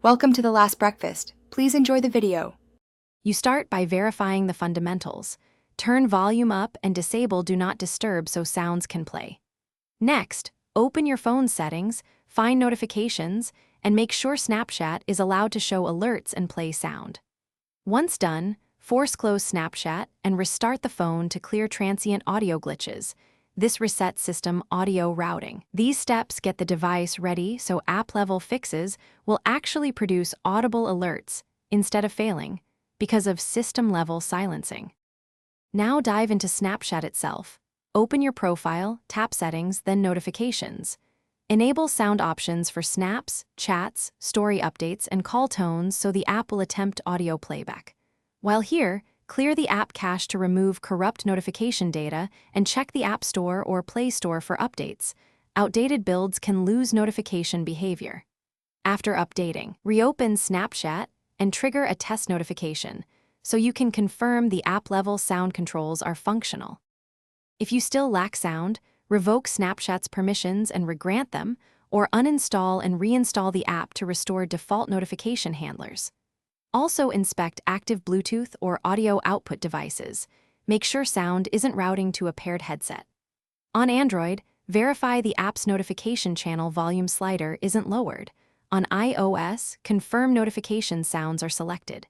Welcome to The Last Breakfast. Please enjoy the video. You start by verifying the fundamentals. Turn volume up and disable Do Not Disturb so sounds can play. Next, open your phone's settings, find notifications, and make sure Snapchat is allowed to show alerts and play sound. Once done, force close Snapchat and restart the phone to clear transient audio glitches. This resets system audio routing. These steps get the device ready so app-level fixes will actually produce audible alerts instead of failing because of system-level silencing. Now dive into Snapchat itself. Open your profile, tap Settings, then Notifications. Enable sound options for snaps, chats, story updates, and call tones so the app will attempt audio playback. While here, clear the app cache to remove corrupt notification data and check the App Store or Play Store for updates. Outdated builds can lose notification behavior. After updating, reopen Snapchat and trigger a test notification so you can confirm the app-level sound controls are functional. If you still lack sound, revoke Snapchat's permissions and regrant them, or uninstall and reinstall the app to restore default notification handlers. Also inspect active Bluetooth or audio output devices. Make sure sound isn't routing to a paired headset. On Android, verify the app's notification channel volume slider isn't lowered. On iOS, confirm notification sounds are selected.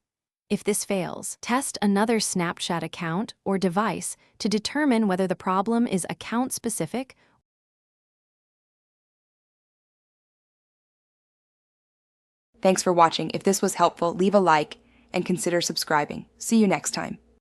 If this fails, test another Snapchat account or device to determine whether the problem is account-specific. Thanks for watching. If this was helpful, leave a like and consider subscribing. See you next time.